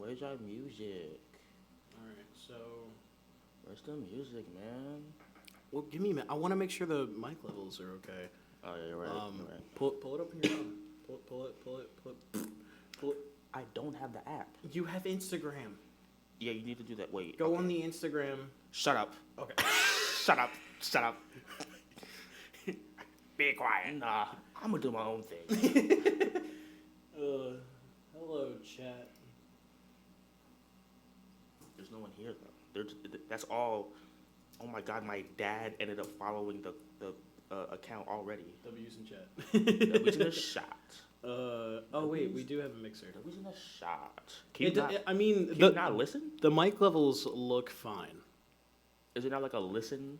Where's our music? Alright, so... Where's the music, man? Well, give me a minute. I want to make sure the mic levels are okay. Oh, yeah, you're right. You're right. Pull it up in your phone. Pull it. I don't have the app. You have Instagram. Yeah, you need to do that. Wait. Go on the Instagram. Shut up. Okay. Shut up. Be quiet. Nah, I'm gonna do my own thing. Hello, chat. There's no one here though. That's all. Oh my god, my dad ended up following the account already. W's in chat. W's in a shot. Wait, we do have a mixer. W's in a shot. Can you not listen? The mic levels look fine. Is it not like a listen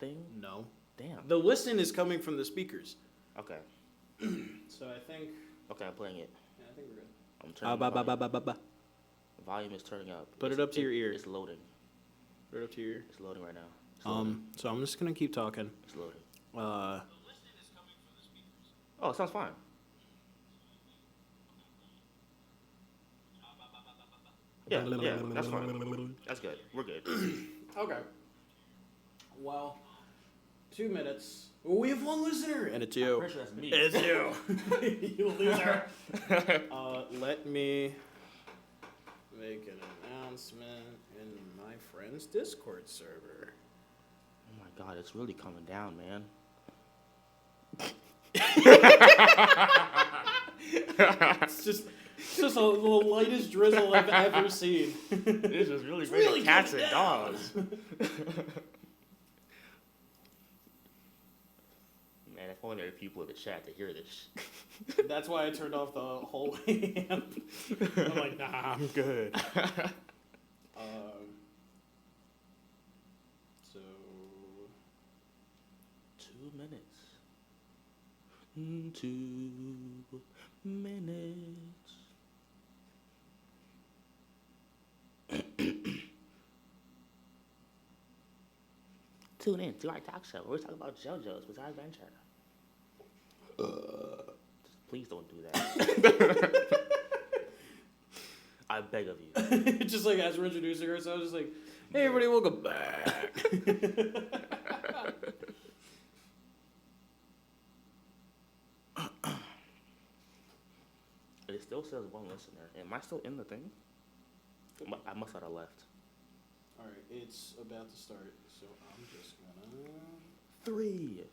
thing? No. Damn. The listen is coming from the speakers. Okay. So I think... Okay, I'm playing it. Yeah, I think we're good. I'm turning the volume is turning up. Put it up to your ear. It's loading. Put it up to your ear. It's loading right now. So I'm just gonna keep talking. It's loading. The listen is coming from the speakers. Oh, it sounds fine. Yeah, that's fine. That's good. We're good. Okay. Well, 2 minutes. We have one listener, and it's you. I'm pretty sure that's me. It's you. You loser. Let me make an announcement in my friend's Discord server. Oh my god, it's really coming down, man. It's just the lightest drizzle I've ever seen. This is really cats and dogs. Man, if only there were people in the chat to hear this. That's why I turned off the whole amp. I'm like, nah, I'm good. So 2 minutes. 2 minutes. Tune in to our talk show. We're talking about Jojo's Bizarre Adventure. Please don't do that. I beg of you. Just like as we're introducing ourselves, just like, hey everybody, welcome back. It still says one listener. Am I still in the thing? I must have left. Alright, it's about to start, so I'm just gonna... 3,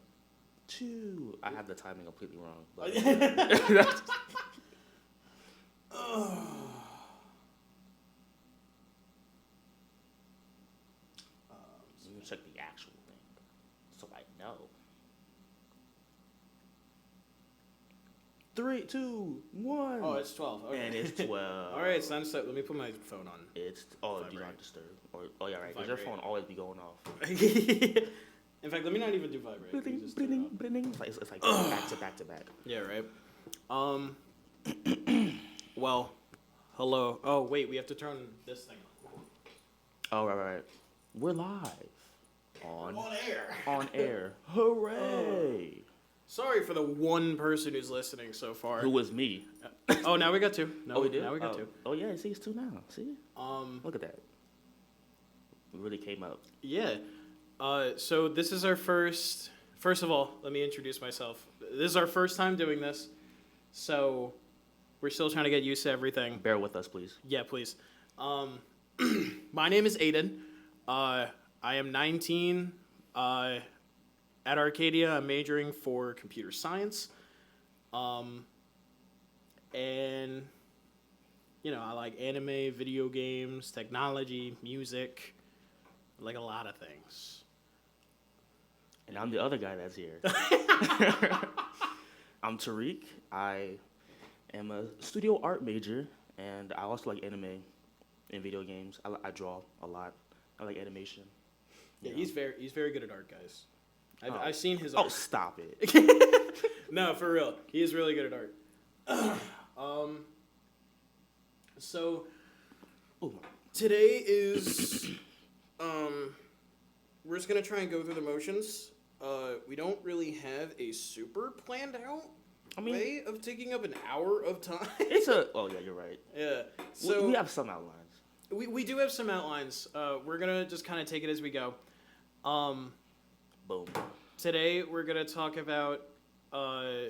2. I have the timing completely wrong. But let me check the actual thing, so I know. 3, 2, 1. Oh, it's 12. Okay. And it's 12. Alright, it's time to start. Let me put my phone on. It's do not disturb. Yeah, right. Because your phone always be going off. In fact, let me not even do vibrate. It's like back to back to back. Yeah, right. Well, hello. Oh, wait, we have to turn this thing on. Oh, right. We're live. On air. On air. Hooray. Sorry for the one person who's listening so far. Who was me? Oh, now we got 2. We did? Now we got 2. Oh, yeah, see, it's 2 now. See? Look at that. We really came up. Yeah. So this is our first of all, let me introduce myself. This is our first time doing this, so we're still trying to get used to everything. Bear with us, please. Yeah, please. My name is Aiden. I am 19. At Arcadia, I'm majoring for computer science. And, I like anime, video games, technology, music, like a lot of things. And I'm the other guy that's here. I'm Tariq. I am a studio art major, and I also like anime and video games. I draw a lot. I like animation. Yeah, he's very good at art, guys. I've seen his art. Oh, stop it. No, for real. He is really good at art. So today is we're just gonna try and go through the motions. We don't really have a super planned out. I mean, way of taking up an hour of time. it's a. Oh yeah, you're right. Yeah. So We have some outlines. we do have some outlines. We're gonna just kind of take it as we go. Um, Boom. Today we're gonna talk about.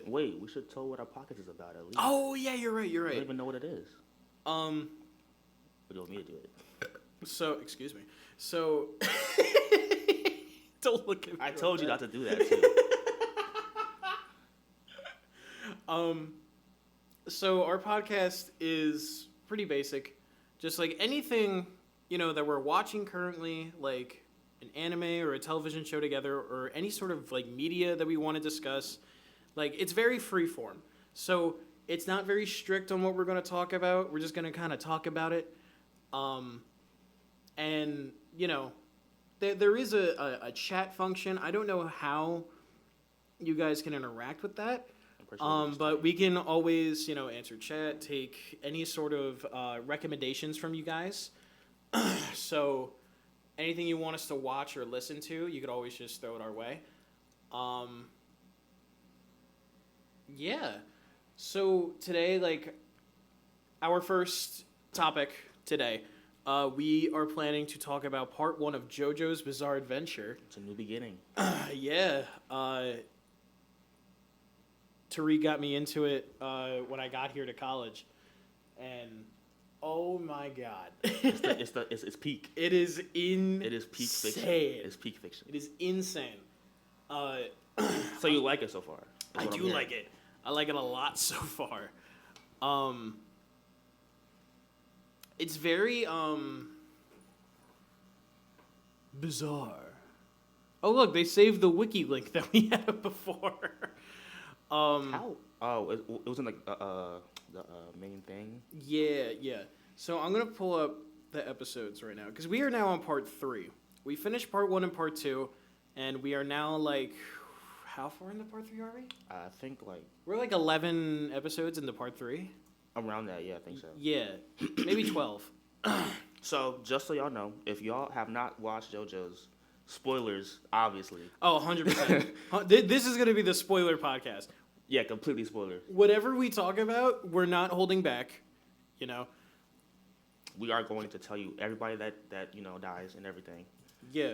Wait, we should tell what our pockets is about at least. Oh yeah, you're right. You're I right. don't even know what it is. Or do you want me to do it? So excuse me. So don't look at me. I like told you that. not to do that too. So our podcast is pretty basic, just like anything that we're watching currently, like an anime or a television show together, or any sort of like media that we want to discuss. Like it's very freeform, so it's not very strict on what we're going to talk about. We're just going to kind of talk about it, and there is a chat function. I don't know how you guys can interact with that. But we can always, answer chat, take any sort of recommendations from you guys. So anything you want us to watch or listen to, you could always just throw it our way. Yeah. So today, like, our first topic today, we are planning to talk about part 1 of Jojo's Bizarre Adventure. It's a new beginning. Yeah. Tariq got me into it when I got here to college, and oh my god, It's peak. it is insane. It is peak fiction. It's peak fiction. It is insane. So you like it so far? I do like it. I like it a lot so far. It's very bizarre. Oh look, they saved the wiki link that we had before. How? Oh, it wasn't like the main thing. Yeah. So I'm gonna pull up the episodes right now because we are now on part 3. We finished part 1 and part 2, and we are now like, how far into part 3 are we? I think like We're like 11 episodes into part 3. around that. Yeah, I think so. Yeah, maybe 12. So just so y'all know, if y'all have not watched JoJo's, spoilers, obviously. Oh, 100%. This is gonna be the spoiler podcast. Yeah, completely spoilers. Whatever we talk about, we're not holding back. We are going to tell you everybody that dies and everything. Yeah.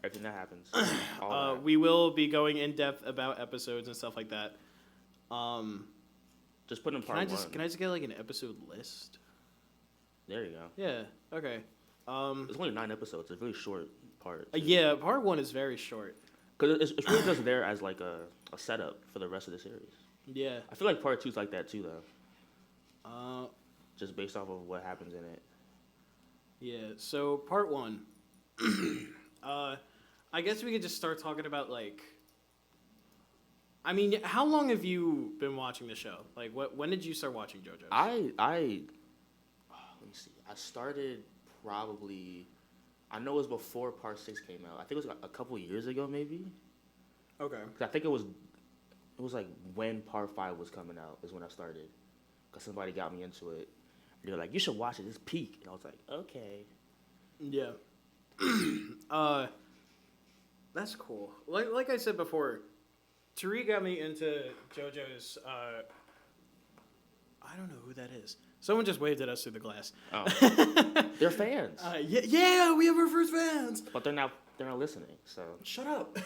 Everything that happens. All that. We will be going in depth about episodes and stuff like that. Just put in part 1. Can I just get like an episode list? There you go. Yeah. Okay. It's only 9 episodes. It's a really short part. Yeah, part 1 is very short. Because it's really just there as like a setup for the rest of the series. Yeah. I feel like part 2 is like that too, though. Just based off of what happens in it. Yeah. So part 1. I guess we could just start talking about like. I mean, how long have you been watching the show? Like, when did you start watching JoJo? Let me see. I started probably. I know it was before part 6 came out. I think it was like a couple years ago, maybe. Okay. 'Cause I think it was like when part 5 was coming out is when I started. Because somebody got me into it. They're like, you should watch it. It's peak. And I was like, okay. Yeah. That's cool. Like I said before, Tariq got me into JoJo's. I don't know who that is. Someone just waved at us through the glass. Oh. They're fans. Yeah, we have our first fans. But they're not listening, so. Shut up.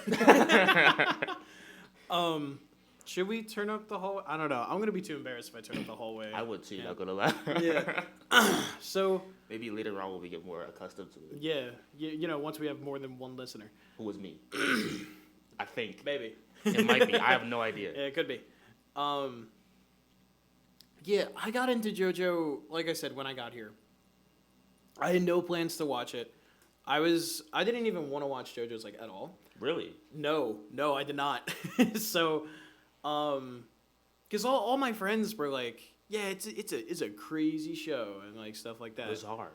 Should we turn up the hallway? I don't know. I'm gonna be too embarrassed if I turn up the hallway. I would too, Yeah. not gonna lie. Yeah. So. Maybe later on when we get more accustomed to it. Yeah. Once we have more than one listener. Who was me? I think. Maybe. It might be. I have no idea. Yeah, it could be. Yeah, I got into JoJo, like I said, when I got here. I had no plans to watch it. I didn't even want to watch JoJo's like at all. Really? No, I did not. So, because all my friends were like, yeah, it's a crazy show and like stuff like that. Bizarre.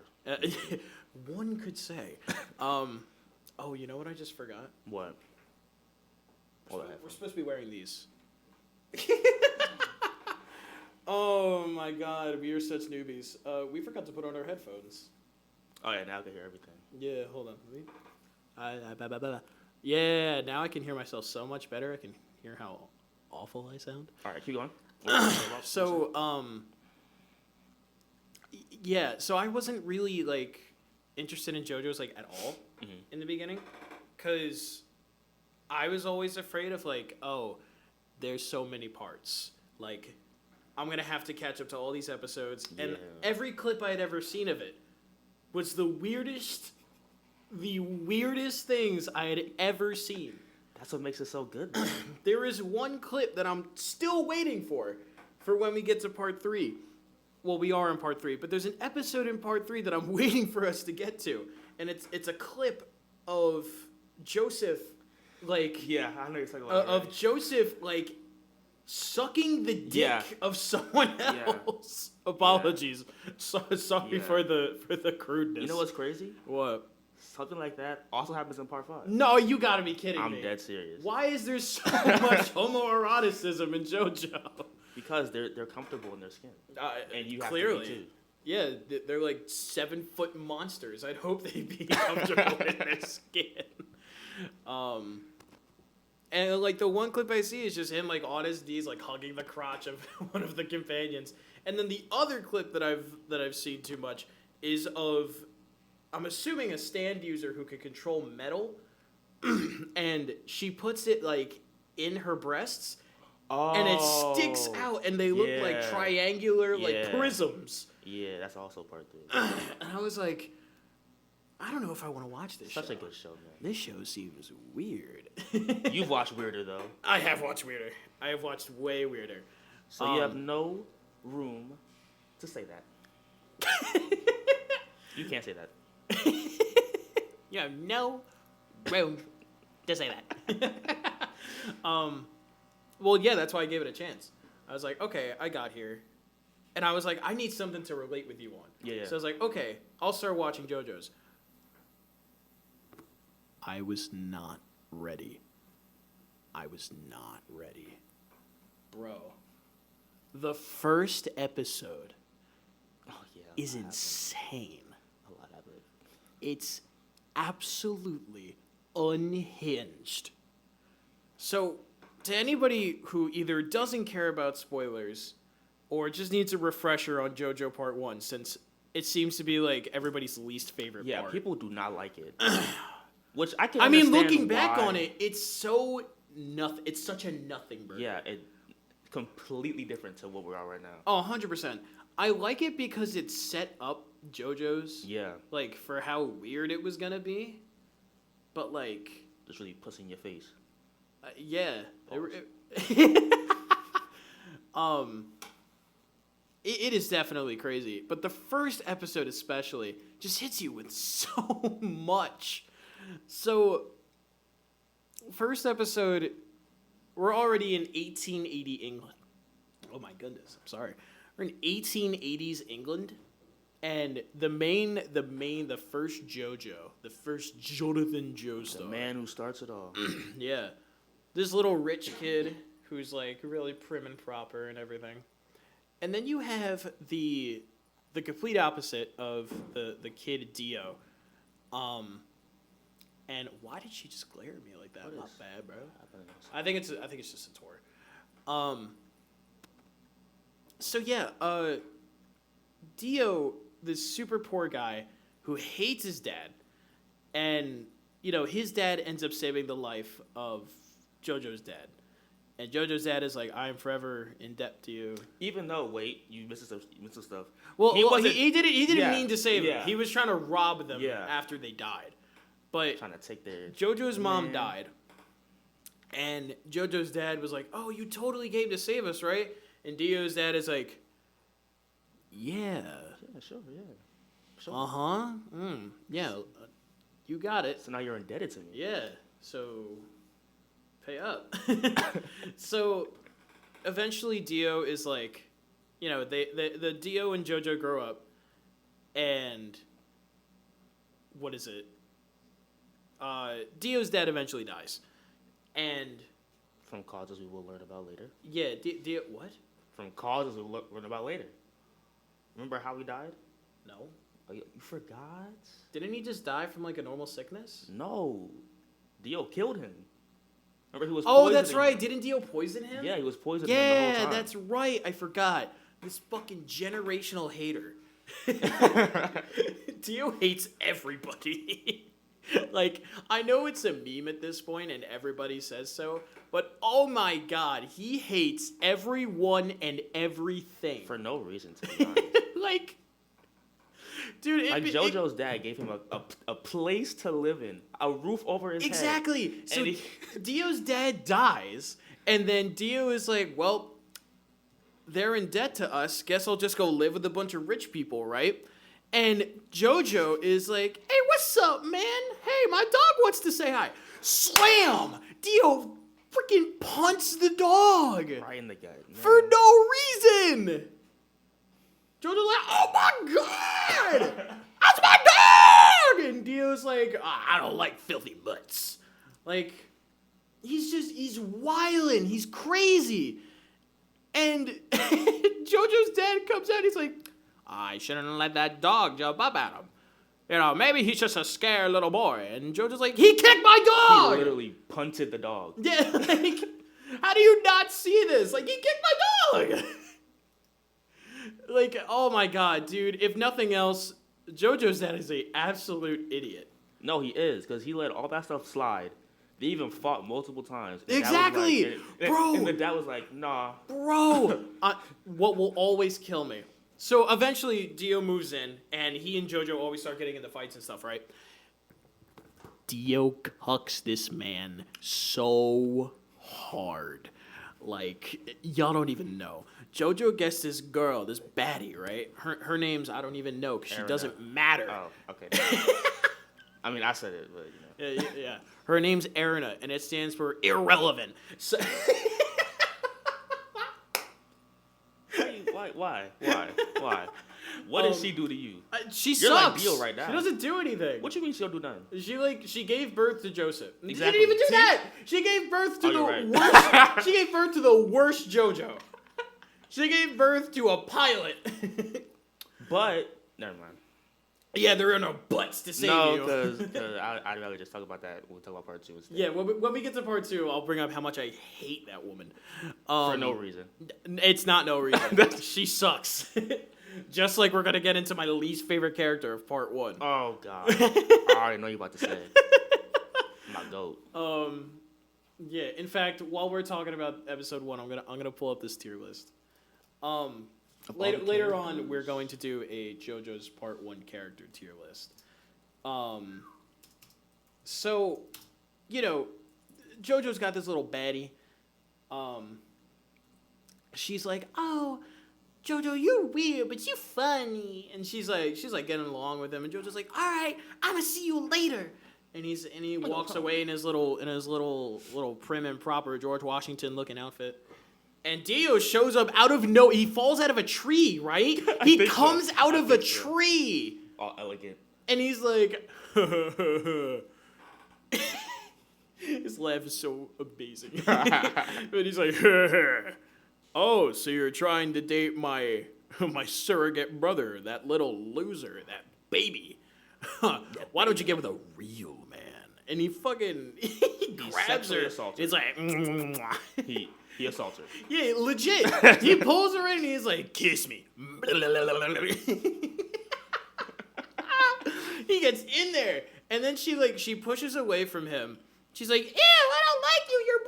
One could say. Oh, you know what I just forgot? What? We're supposed to be wearing these. Oh my god, we are such newbies. We forgot to put on our headphones. Oh yeah, now I can hear everything. Yeah, hold on. Yeah, now I can hear myself so much better. I can hear how awful I sound. All right, keep going. So, yeah, so I wasn't really, like, interested in JoJo's, like, at all in the beginning. Because I was always afraid of, like, oh, there's so many parts. Like, I'm going to have to catch up to all these episodes. Yeah. And every clip I had ever seen of it was the weirdest things I had ever seen. That's what makes it so good. There is one clip that I'm still waiting for when we get to part 3. Well, we are in part 3, but there's an episode in part 3 that I'm waiting for us to get to, and it's a clip of Joseph, like yeah, I know you're talking about of Joseph like sucking the dick of someone else. Yeah. Apologies, sorry for the crudeness. You know what's crazy? What? Something like that also happens in part 5. No, you gotta be kidding me. I'm dead serious. Why is there so much homoeroticism in JoJo? Because they're comfortable in their skin, and you have clearly. to be too. Yeah, they're like 7-foot monsters. I'd hope they'd be comfortable in their skin. And like the one clip I see is just him like on his knees, like hugging the crotch of one of the companions. And then the other clip that I've seen too much is of, I'm assuming, a stand user who can control metal, and she puts it like in her breasts. Oh, and it sticks out, and they look like triangular, like prisms. Yeah, that's also part 3. And I was like, I don't know if I want to watch this. Such a good show, man. This show seems weird. You've watched weirder though. I have watched weirder. I have watched way weirder. So you have no room to say that. You can't say that. You have no room to say that. Well, yeah, that's why I gave it a chance. I was like, okay, I got here. And I was like, I need something to relate with you on. Yeah. So I was like, okay, I'll start watching JoJo's. I was not ready. Bro. The first episode is insane. A lot of it. It's absolutely unhinged. So, to anybody who either doesn't care about spoilers or just needs a refresher on JoJo Part 1, since it seems to be like everybody's least favorite part. Yeah, people do not like it. Which I can understand. I mean, looking back on it, it's so nothing. It's such a nothing burger. Yeah, it's completely different to what we are right now. Oh, 100%. I like it because it set up JoJo's. Yeah. Like, for how weird it was going to be. But, like... just really puss in your face. Yeah. It is definitely crazy. But the first episode especially just hits you with so much. So, first episode, we're already in 1880 England. Oh my goodness, I'm sorry. We're in 1880s England, and the first JoJo, the first Jonathan Joestar. The man who starts it all. Yeah. This little rich kid who's like really prim and proper and everything. And then you have the complete opposite of the kid Dio. And why did she just glare at me like that? Not bad, bro. I think it's just a tour. So yeah, Dio, this super poor guy who hates his dad, and his dad ends up saving the life of JoJo's dad. And JoJo's dad is like, I am forever in debt to you. Even though, wait, you missed some stuff. Well, he didn't mean to save them. He was trying to rob them after they died. But trying to take their JoJo's mom died. And JoJo's dad was like, oh, you totally came to save us, right? And Dio's dad is like, yeah. Yeah, sure. Uh-huh. Yeah, you got it. So now you're indebted to me. Yeah, so pay up. So eventually Dio is like, the Dio and JoJo grow up, and what is it? Dio's dad eventually dies, and from causes we will learn about later. Yeah, Dio what? From causes we'll learn about later. Remember how he died? No. Oh, you forgot? Didn't he just die from like a normal sickness? No, Dio killed him. Remember he was Oh, poisoning that's right. him. Didn't Dio poison him? Yeah, he was poisoning him the Yeah, whole time. that's right. I forgot. This fucking generational hater. Dio hates everybody. Like, I know it's a meme at this point and everybody says so, but oh my god, he hates everyone and everything. For no reason, to be honest. Like, dude, Like Jojo's dad gave him a place to live in, a roof over his head. Exactly. So And Dio's dad dies, and then Dio is like, well, they're in debt to us. Guess I'll just go live with a bunch of rich people, right? And Jojo is like, hey, what's up, man? Hey, my dog wants to say hi. Slam! Dio freaking punts the dog. right in the gut. Man. For no reason. Jojo's like, oh my god! That's my dog! And Dio's like, I don't like filthy butts. Like, he's wildin'. He's crazy. And Jojo's dad comes out. He's like, I shouldn't let that dog jump up at him. You know, maybe he's just a scared little boy. And Jojo's like, he kicked my dog! He literally punted the dog. Yeah, like, how do you not see this? Like, he kicked my dog! Like, oh my god, dude. If nothing else, Jojo's dad is a absolute idiot. No, he is, because he let all that stuff slide. They even fought multiple times. And Exactly! Like, Bro! And the dad was like, nah. Bro! What will always kill me. So eventually, Dio moves in, and he and Jojo always start getting into fights and stuff, right? Dio cucks this man so hard. Like, y'all don't even know. Jojo gets this girl, this baddie, right? Her name's I don't even know, because she doesn't matter. Oh, okay. I mean, I said it, but, you know. Yeah. Her name's Erina, and it stands for irrelevant. So Why? What did she do to you? she You're like sucks. Dio right now. She doesn't do anything. What you mean she don't do nothing? She gave birth to Joseph. Exactly. She didn't even do See? that. She gave birth to Oh, the you're right. worst. She gave birth to the worst Jojo. She gave birth to a pilot. But, never mind. Yeah, there are no buts to save No, you. because I'd rather just talk about that when we talk about part 2 instead. Yeah, when we get to part 2, I'll bring up how much I hate that woman. For no reason. It's not no reason. She sucks. Just like we're gonna get into my least favorite character of part 1. Oh, God. I already know you're about to say it. My goat. Yeah. In fact, while we're talking about episode 1, I'm gonna pull up this tier list. Later on, we're going to do a JoJo's Part 1 character tier list. So, you know, JoJo's got this little baddie. She's like, oh, Jojo, you're weird, but you're funny. And she's like getting along with him. And Jojo's like, all right, I'm gonna see you later. And he walks away in his little prim and proper George Washington looking outfit. And Dio shows up he falls out of a tree, right? He comes out of a tree. All elegant. And he's like, his laugh is so amazing. But he's like, oh, so you're trying to date my surrogate brother, that little loser, that baby. Why don't you get with a real man? And he grabs her. It's like, He assaults her. yeah, legit. He pulls her in and he's like, kiss me. He gets in there. And then she pushes away from him. She's like, ew, I don't like you. You're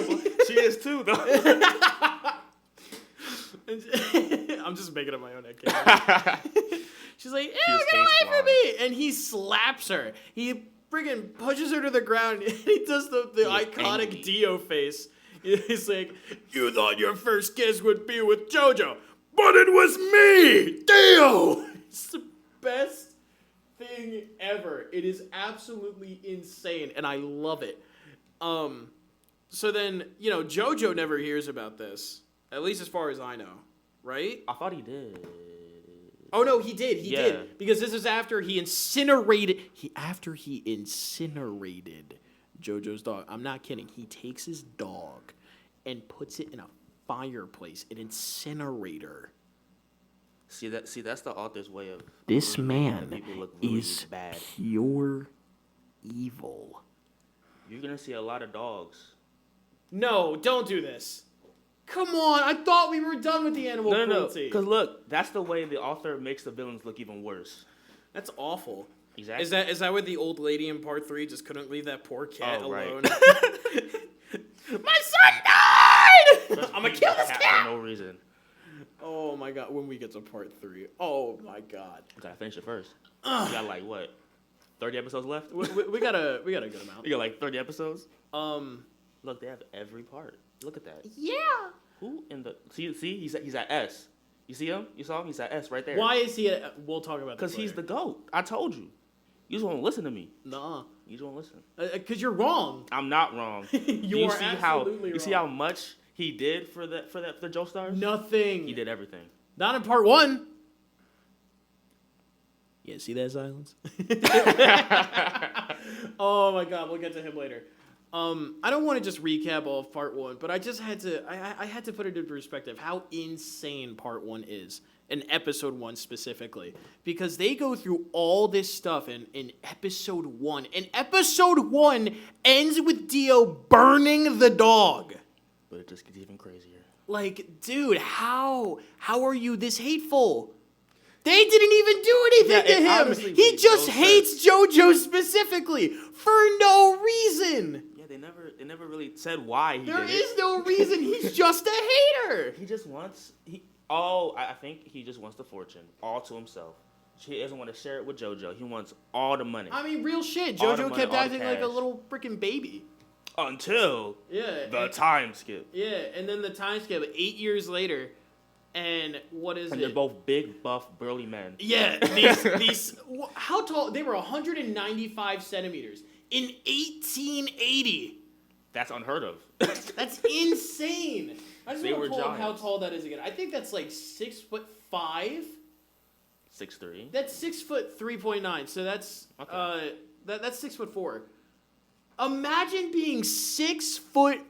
blonde. She is too, though. I'm just making up my own head. She's like, ew, get away from me. And he slaps her. He friggin' pushes her to the ground. And he does the iconic angry. Dio face. He's like, you thought your first kiss would be with Jojo, but it was me, Dio. It's the best thing ever. It is absolutely insane, and I love it. So then, you know, Jojo never hears about this, at least as far as I know, right? I thought he did. Oh no, he did. He Yeah. did, because this is after he incinerated. Jojo's dog. I'm not kidding. He takes his dog and puts it in a fireplace, an incinerator. See, that's the author's way of. This man people look really is bad. pure evil. You're gonna see a lot of dogs. No, don't do this. Come on, I thought we were done with the animal cruelty. Because look, that's the way the author makes the villains look even worse. That's awful. Exactly. Is that why the old lady in part 3 just couldn't leave that poor cat alone? My son died! I'm gonna kill this cat for no reason. Oh my god, when we get to part 3. Oh my god. We gotta finish it first. We got like what? 30 episodes left? We got a good amount. We got like 30 episodes? Look, they have every part. Look at that. Yeah. Who in the see he's at S. You see him? You saw him? He's at S right there. Why is he we'll talk about that. Because he's the GOAT. I told you. You just won't listen to me. Nuh-uh. You just won't listen. Because you're wrong. I'm not wrong. You are absolutely wrong. You see how much he did for the Joestars? Nothing. He did everything. Not in part 1. Yeah, see that silence? Oh my god, we'll get to him later. I don't want to just recap all of part 1, but I just had to I had to put it into perspective how insane part 1 is. In episode 1 specifically. Because they go through all this stuff in episode 1. And episode 1 ends with Dio burning the dog. But it just gets even crazier. Like, dude, how are you this hateful? They didn't even do anything to him. He just hates Jojo specifically for no reason. Yeah, they never really said why he did it. There is no reason. He's just a hater. He just wants I think he just wants the fortune all to himself. He doesn't want to share it with Jojo. He wants all the money. I mean, real shit. Jojo kept acting like a little freaking baby. Until the time skip. Yeah, and then the time skip 8 years later, and what is it? And they're both big, buff, burly men. Yeah, these how tall? They were 195 centimeters in 1880. That's unheard of. That's insane. I just want to pull up how giants. tall that is again. I think that's like 6'5". 6'3". That's 6'3.9". So that's Okay. that's 6'4". Imagine being 6'4"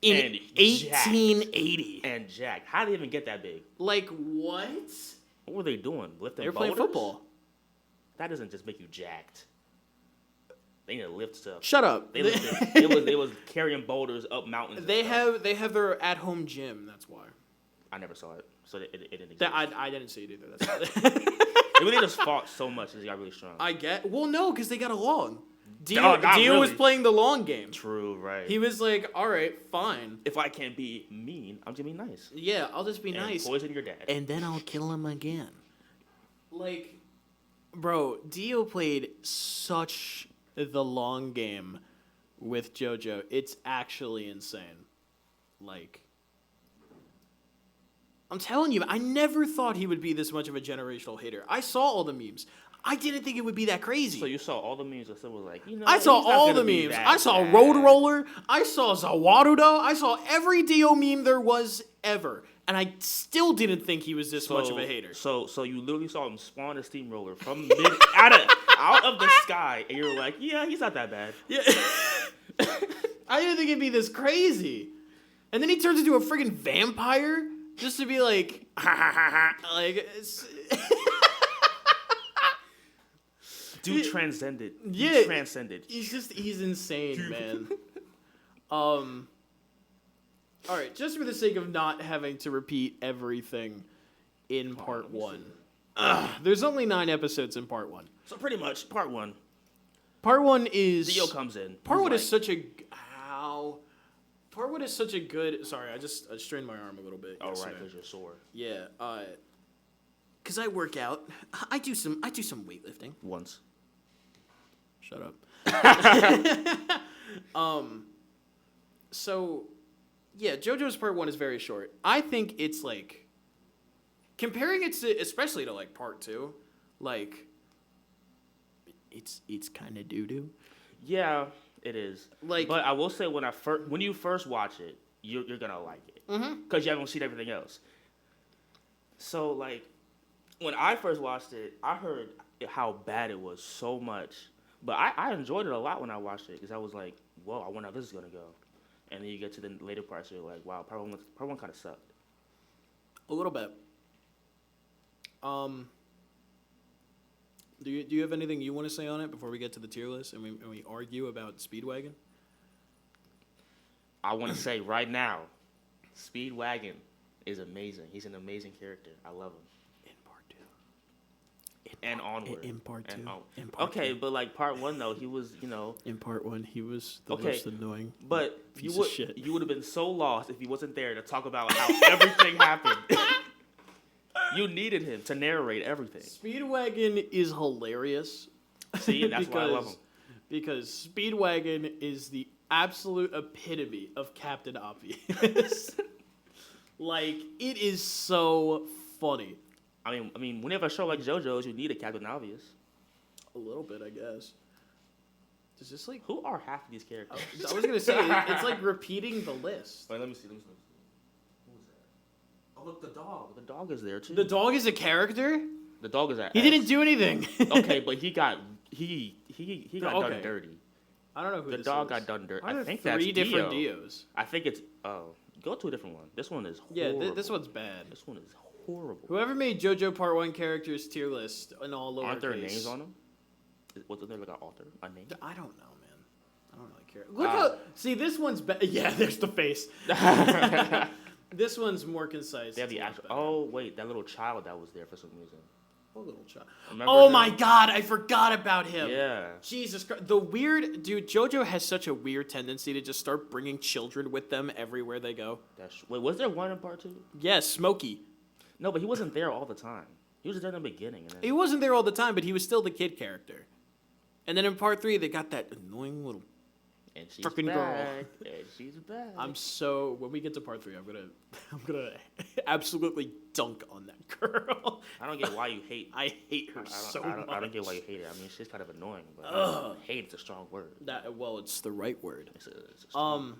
in 1880. And Jack, how did they even get that big? Like what? What were they doing? Lifting They were playing boulders? football. That doesn't just make you jacked. They need to lift stuff. Shut up. They was carrying boulders up mountains. They have their at home gym. That's why. I never saw it, so it didn't exist. I didn't see it either. That's They really just fought so much that they got really strong. No, because they got along. Dio not was really. playing the long game. True, right. He was like, all right, fine. If I can't be mean, I'm just gonna be nice. Yeah, I'll just be And nice. poison your dad. And then I'll kill him again. Like, bro, Dio played such the long game with Jojo. It's actually insane. Like, I'm telling you, I never thought he would be this much of a generational hater. I saw all the memes. I didn't think it would be that crazy. So you saw all the memes that was like, I saw all the memes. I saw Road Roller. I saw Zawarudo. I saw every Dio meme there was ever. And I still didn't think he was this much of a hater. So you literally saw him spawn a steamroller from out of the sky, and you're like, yeah, he's not that bad. Yeah. I didn't think it'd be this crazy. And then he turns into a friggin' vampire just to be like, like, Dude transcended. Yeah. He transcended. He's insane, man. All right, just for the sake of not having to repeat everything in part 1. There's only 9 episodes in part 1. So pretty much, part 1. Part 1 is... Dio comes in. Part 1 is such a... Ow. Part 1 is such a good... Sorry, I strained my arm a little bit. Oh, right, because you're sore. Yeah, because I work out. I do some weightlifting. Once. Shut up. So, yeah, JoJo's part 1 is very short. I think it's like, comparing it to, especially to like part 2, like, it's kind of doo-doo. Yeah, it is. Like, but I will say when you first watch it, you're gonna like it because you haven't seen everything else. So like, when I first watched it, I heard how bad it was so much. But I enjoyed it a lot when I watched it because I was like, whoa, I wonder how this is going to go. And then you get to the later parts, you're like, wow, part one kind of sucked. A little bit. Do you have anything you want to say on it before we get to the tier list and we argue about Speedwagon? I want to say right now, Speedwagon is amazing. He's an amazing character. I love him. In part 2. And onward. In part 2. Okay, but like part 1 though, he was, In part 1, he was the most annoying. But piece of shit. You would have been so lost if he wasn't there to talk about how everything happened. You needed him to narrate everything. Speedwagon is hilarious. See, that's why I love him. Because Speedwagon is the absolute epitome of Captain Obvious. Like, it is so funny. I mean, when you have a show like JoJo's, you need a Captain Obvious. A little bit, I guess. Does this like... Who are half of these characters? I was going to say, it's like repeating the list. Wait, let me see. Who was that? Oh, look, the dog. The dog is there, too. The dog is a character? The dog is at He didn't do anything. Okay, but he got done dirty. I don't know who the this dog is. got done dirty. I think think that's three different Dio. Dios. I think it's go to a different one. This one is horrible. Yeah, this one's bad. This one is horrible. Whoever made JoJo Part 1 characters tier list in all lowercase. Aren't there names on them? Wasn't there like an author, a name? I don't know, man. I don't really care. Look how see this one's better. Yeah, there's the face. This one's more concise. They have the actual. Oh wait, that little child that was there for some reason. What little child? Remember Oh him? my God, I forgot about him. Yeah. Jesus Christ, the weird dude. JoJo has such a weird tendency to just start bringing children with them everywhere they go. Wait, was there one in part 2? Yes, Smokey. No, but he wasn't there all the time. He was there in the beginning. And then... He wasn't there all the time, but he was still the kid character. And then in part 3, they got that annoying little and she's frickin' back. girl. And she's back. When we get to part 3, I'm gonna absolutely dunk on that girl. I don't get why you hate. I hate her so much. I don't get why you hate her. I mean, she's kind of annoying, but hate is a strong word. It's the right word. It's a strong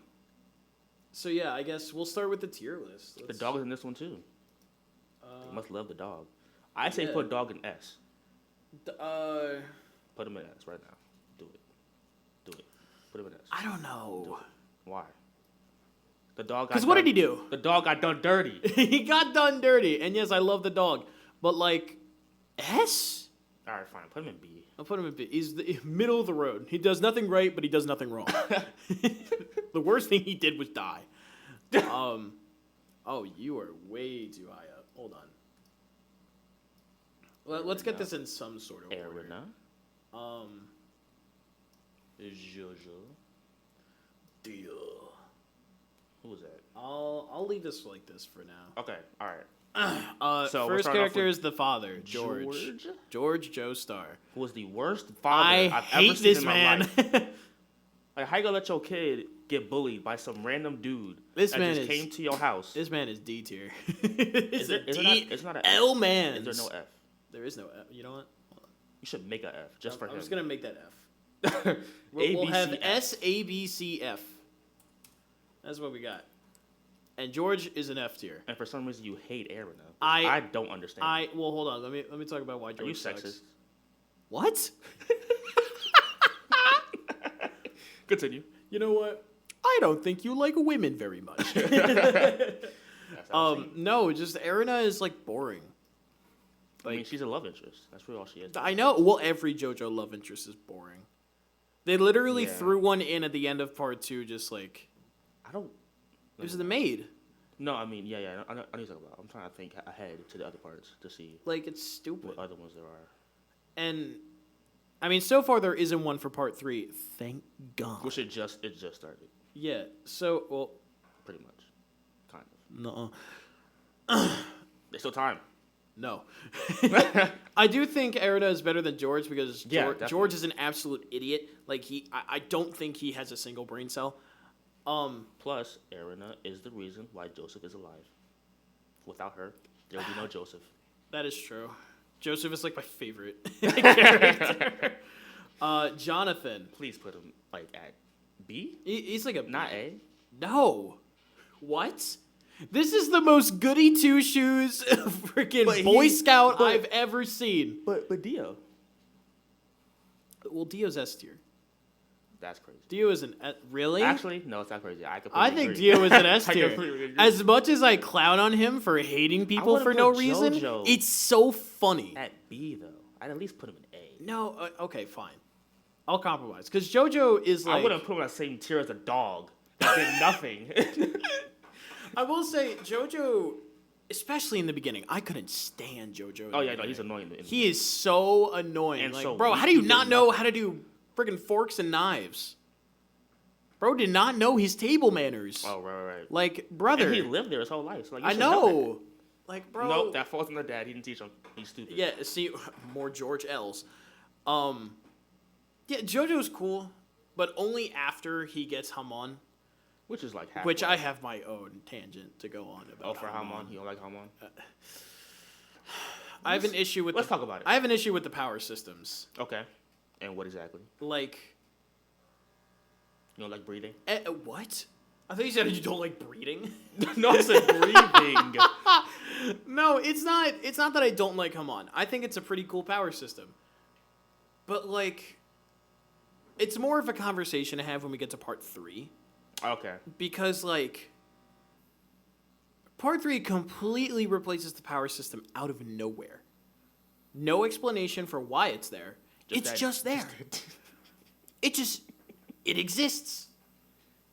So yeah, I guess we'll start with the tier list. The dog is in this one too. You must love the dog. I say put dog in S. Put him in S right now. Do it. Put him in S. I don't know. Why? The dog. Because what did he do? The dog got done dirty. He got done dirty, and yes, I love the dog, but like S. All right, fine. Put him in B. I'll put him in B. He's the middle of the road. He does nothing right, but he does nothing wrong. The worst thing he did was die. Oh, you are way too high up. Hold on. Let's get this in some sort of order. Jojo. Deal. Who was that? I'll leave this like this for now. Okay. All right. So first character is the father, George. George Joestar. Who was the worst father I've hate ever seen this in my man. life. Like, how you gonna let your kid get bullied by some random dude that just came to your house? This man is D tier. It's not an F. L man. Is there no F? There is no F. You know what? Hold on. You should make a F just for him. I'm just gonna make that F. A, We'll B, have C, F. S, A, B, C, F. That's what we got. And George is an F tier. And for some reason you hate Aaron. I don't understand. Well, hold on. Let me talk about why George Are you sucks. sexist? What? Continue. You know what? I don't think you like women very much. No, just Erina is like boring. I mean, she's a love interest. That's really all she is. I know. Well, every JoJo love interest is boring. They literally threw one in at the end of part 2, just like. I don't. It was the maid. No, I mean, yeah. I know what you're talking about. I'm trying to think ahead to the other parts to see. Like, it's stupid. What other ones there are. And, I mean, so far there isn't one for part 3. Thank God. Which it just started. Yeah. So, well. Pretty much. Kind of. No. There's still time. No. I do think Erina is better than George because George is an absolute idiot. Like, I don't think he has a single brain cell. Plus, Erina is the reason why Joseph is alive. Without her, there would be no Joseph. That is true. Joseph is like my favorite character. Jonathan. Please put him like at B? He's like a B. Not A? No. What? This is the most goody two shoes freaking Boy Scout I've ever seen. But Dio. Well, Dio's S tier. That's crazy. Dio is an really? Actually, no, it's not crazy. I think Dio is an S tier. As much as I clown on him for hating people for no reason, it's so funny. At B though, I'd at least put him in A. No, okay, fine. I'll compromise because JoJo is like. I wouldn't put him on the same tier as a dog that did nothing. I will say JoJo, especially in the beginning, I couldn't stand JoJo. Oh yeah, no, he's annoying. He is so annoying. And like, so bro, weak, how do you he not did know nothing. how to do friggin' forks and knives? Bro did not know his table manners. Oh right. Like, brother. And he lived there his whole life. So, like, you I should know know. Like, bro. that. Nope, that falls on the dad. He didn't teach him. He's stupid. Yeah, see, more George L's. Yeah, JoJo's cool, but only after he gets Hamon. Which is like half. Which I have my own tangent to go on about. Oh, for Hamon? You don't like Hamon? I have an issue with. Let's talk about it. I have an issue with the power systems. Okay. And what exactly? Like. You don't like breathing? What? I thought you said you don't like breeding. No, I said breathing. No, it's not. It's not that I don't like Hamon. I think it's a pretty cool power system. But like, it's more of a conversation to have when we get to part 3. Okay. Because like, part 3 completely replaces the power system out of nowhere. No explanation for why it's there. It's just there. It exists.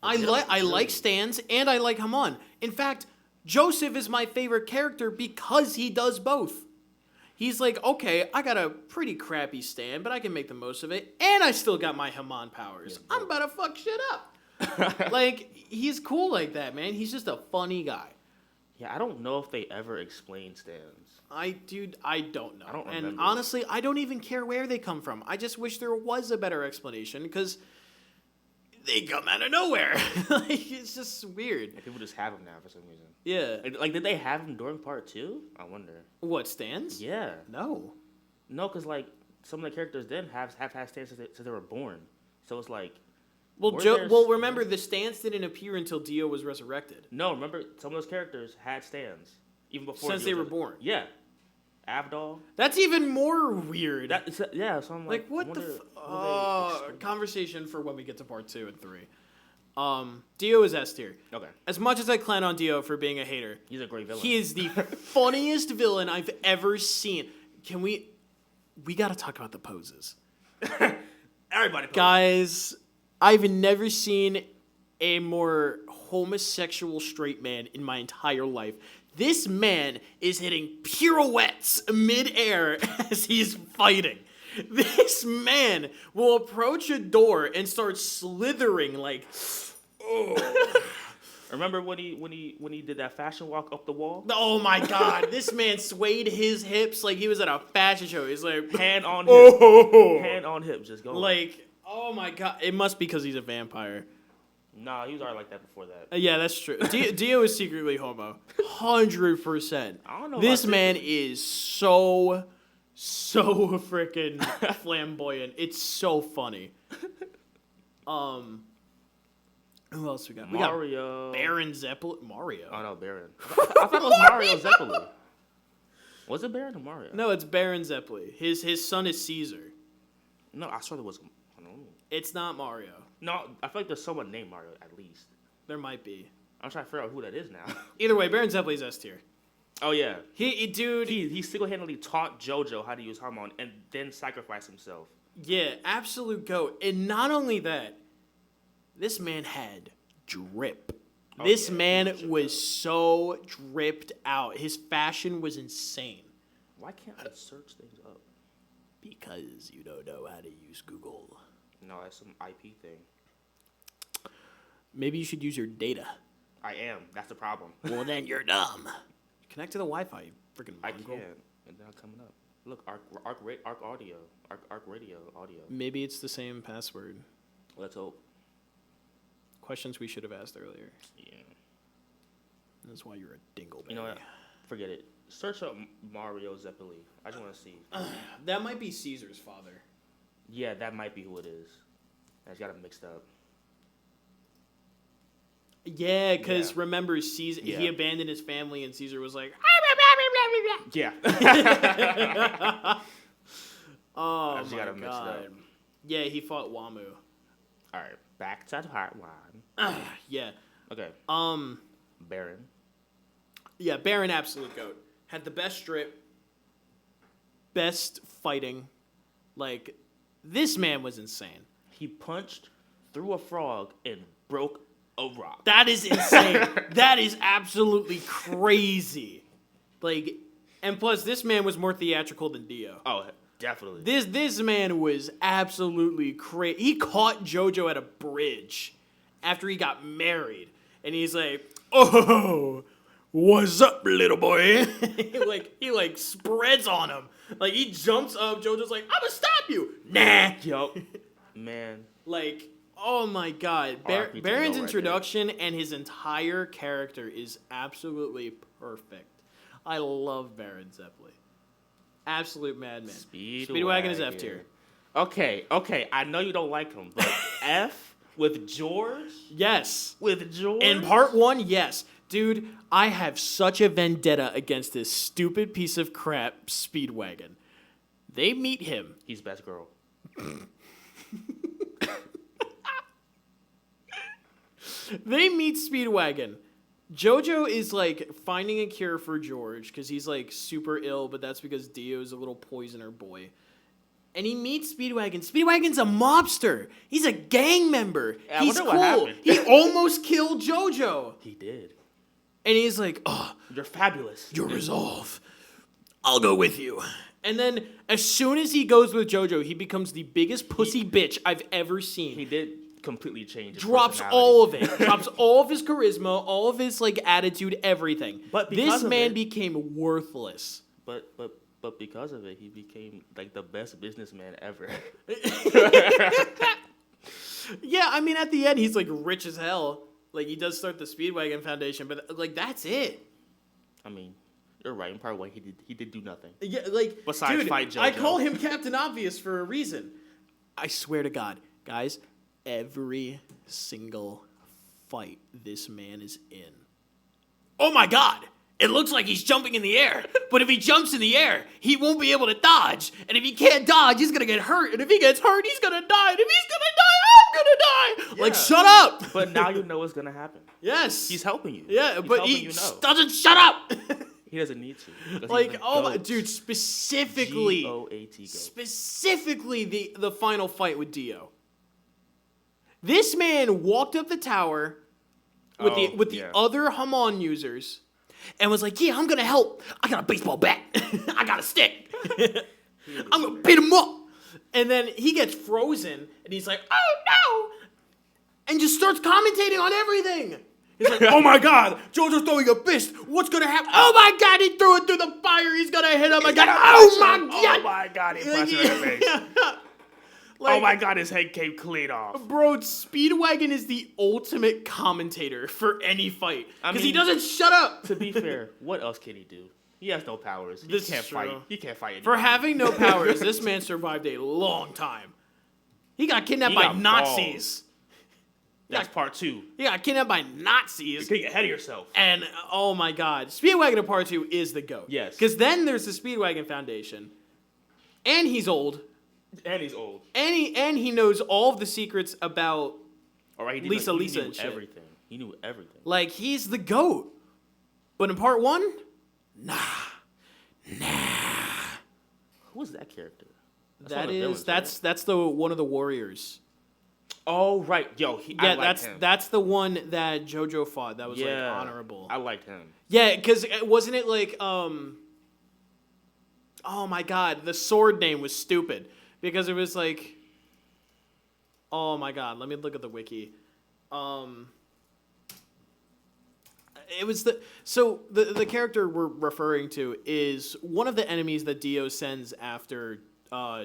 I like Stans and I like Hamon. In fact, Joseph is my favorite character because he does both. He's like, okay, I got a pretty crappy Stan, but I can make the most of it, and I still got my Hamon powers. I'm about to fuck shit up. Like, he's cool like that, man. He's just a funny guy. Yeah, I don't know if they ever explain Stans. I don't know. I don't and remember. honestly, I don't even care where they come from. I just wish there was a better explanation, because they come out of nowhere. Like, it's just weird. Like, people just have him now for some reason. Yeah. Like, did they have him during part 2? I wonder. What, Stans? Yeah. No. No, because, like, some of the characters then have had Stans since they were born. So it's like... Well, remember, the Stans didn't appear until Dio was resurrected. No, remember, some of those characters had Stans. Even before... Since they were born. Yeah. Avdol. That's even more weird. Yeah, so I'm like... what the... conversation for when we get to part 2 and 3. Dio is S tier. Okay. As much as I clown on Dio for being a hater, He's a great villain. he is the funniest villain I've ever seen. Can we gotta talk about the poses. Everybody poses. Guys, I've never seen a more homosexual straight man in my entire life. This man is hitting pirouettes mid-air as he's fighting. This man will approach a door and start slithering like, oh. Remember when he did that fashion walk up the wall? Oh my God! This man swayed his hips like he was at a fashion show. He's like hand on hip, hand on hip, just go. Like, oh my God! It must be because he's a vampire. Nah, he was already like that before that. Yeah, that's true. Dio is secretly homo, 100%. I don't know. This man is so freaking flamboyant. It's so funny. Who else we got? Mario. We got Baron Zeppelin. Mario. Oh no, Baron. I thought it was Mario Zeppelin. Was it Baron or Mario? No, it's Baron Zeppelin. His son is Caesar. No, I swear there was. I don't know. It's not Mario. No, I feel like there's someone named Mario at least. There might be. I'm trying to figure out who that is now. Either way, Baron Zeppelin's S tier. Oh yeah, he single-handedly taught Jojo how to use Hamon and then sacrificed himself. Yeah, absolute goat. And not only that, this man had drip. This man was so dripped out. His fashion was insane. Why can't I search things up? Because you don't know how to use Google. No, that's some IP thing. Maybe you should use your data. I am. That's the problem. Well, then you're dumb. Connect to the Wi-Fi, you freaking I mongrel. can. And now coming up. Look, Arc audio. Arc radio audio. Maybe it's the same password. Let's hope. Questions we should have asked earlier. Yeah. That's why you're a dingleberry. You know what? Forget it. Search up Mario Zeppeli. I just want to see. That might be Caesar's father. Yeah, that might be who it is. I just got it mixed up. Yeah, because remember, Caesar, he abandoned his family, and Caesar was like, yeah. oh, I just got it mixed up. Yeah, he fought Wamu. All right, back to the hotline. Yeah. Okay. Baron. Yeah, Baron absolute goat. Had the best strip. best fighting. Like, this man was insane. He punched through a frog and broke a rock. That is insane. That is absolutely crazy. Like, and plus, this man was more theatrical than Dio. Oh, definitely. This man was absolutely crazy. He caught Jojo at a bridge after he got married, and he's like, "Oh, what's up, little boy?" he spreads on him. Like, he jumps up. Jojo's like, "I'm gonna stop you." Nah. Yup. Man. Like, oh my God. Baron's introduction and his entire character is absolutely perfect. I love Baron Zeppeli. Absolute madman. Speedwagon is F tier. Okay. I know you don't like him, but F with George? Yes. With George? In part 1, yes. Dude, I have such a vendetta against this stupid piece of crap, Speedwagon. They meet him. He's best girl. They meet Speedwagon. Jojo is like finding a cure for George because he's like super ill, but that's because Dio's a little poisoner boy. And he meets Speedwagon. Speedwagon's a mobster. He's a gang member. Yeah, he's I wonder cool. what happened. He almost killed Jojo. He did. And he's like, "Oh, you're fabulous. Your resolve. I'll go with you." And then as soon as he goes with Jojo, he becomes the biggest pussy bitch I've ever seen. He did completely change his Drops all of it. Drops all of his charisma, all of his like attitude, everything. But this man became worthless. But because of it, he became like the best businessman ever. Yeah, I mean at the end he's like rich as hell. Like he does start the Speedwagon Foundation, but like that's it. I mean, you're right. In part 1, he did do nothing. Yeah, like besides dude, fight Jojo. I call him Captain Obvious for a reason. I swear to God, guys, every single fight this man is in. Oh my God! It looks like he's jumping in the air, but if he jumps in the air, he won't be able to dodge. And if he can't dodge, he's gonna get hurt. And if he gets hurt, he's gonna die. And if he's gonna die, I'm gonna die. Yeah. Like, shut up! But now you know what's gonna happen. Yes. He's helping you. Yeah, but he doesn't shut up! He doesn't need to. Like, oh my, dude, specifically, G-O-A-T, goat. Specifically the final fight with Dio. This man walked up the tower with the other Hamon users and was like, "Yeah, I'm gonna help. I got a baseball bat. I got a stick. I'm gonna beat him up." And then he gets frozen and he's like, "Oh no!" and just starts commentating on everything. He's like, "Oh my God, Jojo's throwing a fist. What's gonna happen? Oh my God, he threw it through the fire. He's gonna hit him again. Oh my God! Oh my God, he punched him in the face. Like, oh my God, his head came clean off. Bro, Speedwagon is the ultimate commentator for any fight because he doesn't shut up. To be fair, what else can he do? He has no powers. He can't fight. He can't fight anybody. For having no powers, this man survived a long time. He got kidnapped by Nazis. That's part 2. He got kidnapped by Nazis. You're getting ahead of yourself. And, oh my God, Speedwagon in part 2 is the GOAT. Yes. Because then there's the Speedwagon Foundation. And he's old. And he's old. And he knows all of the secrets about Lisa knew and shit. Everything. He knew everything. Like, he's the GOAT. But in part 1, nah. Who was that character? That's the one of the warriors. Oh right, yo, I liked him. That's the one that Jojo fought. That was like honorable. I liked him. Yeah, because wasn't it like oh my God, the sword name was stupid because it was like, oh my God, let me look at the wiki. It was the character we're referring to is one of the enemies that Dio sends after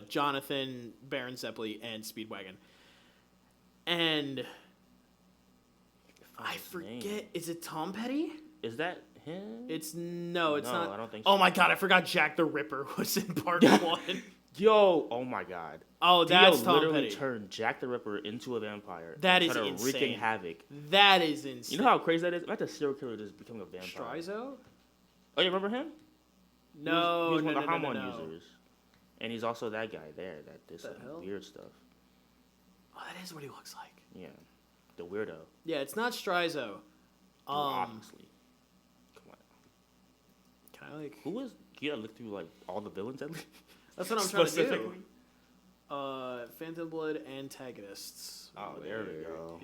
Jonathan, Baron Zeppeli, and Speedwagon. And I forget, is it Tom Petty? Is that him? It's not. I don't think so. Oh my God, I forgot Jack the Ripper was in part 1. Yo, oh my God. Oh, that's Dio Tom literally Petty. turned Jack the Ripper into a vampire. That is insane. Wreaking havoc. That is insane. You know how crazy that is? Imagine a serial killer just becoming a vampire. Strizo? Oh, you remember him? No, he's one of the Hamon users. And he's also that guy there that did some weird stuff. Oh, that is what he looks like. Yeah. The weirdo. Yeah, it's not Strizo. Obviously. Come on. Can I like... Who was... You gotta look through like all the villains at least. That's what I'm trying to do. Phantom Blood antagonists. Oh, there we go.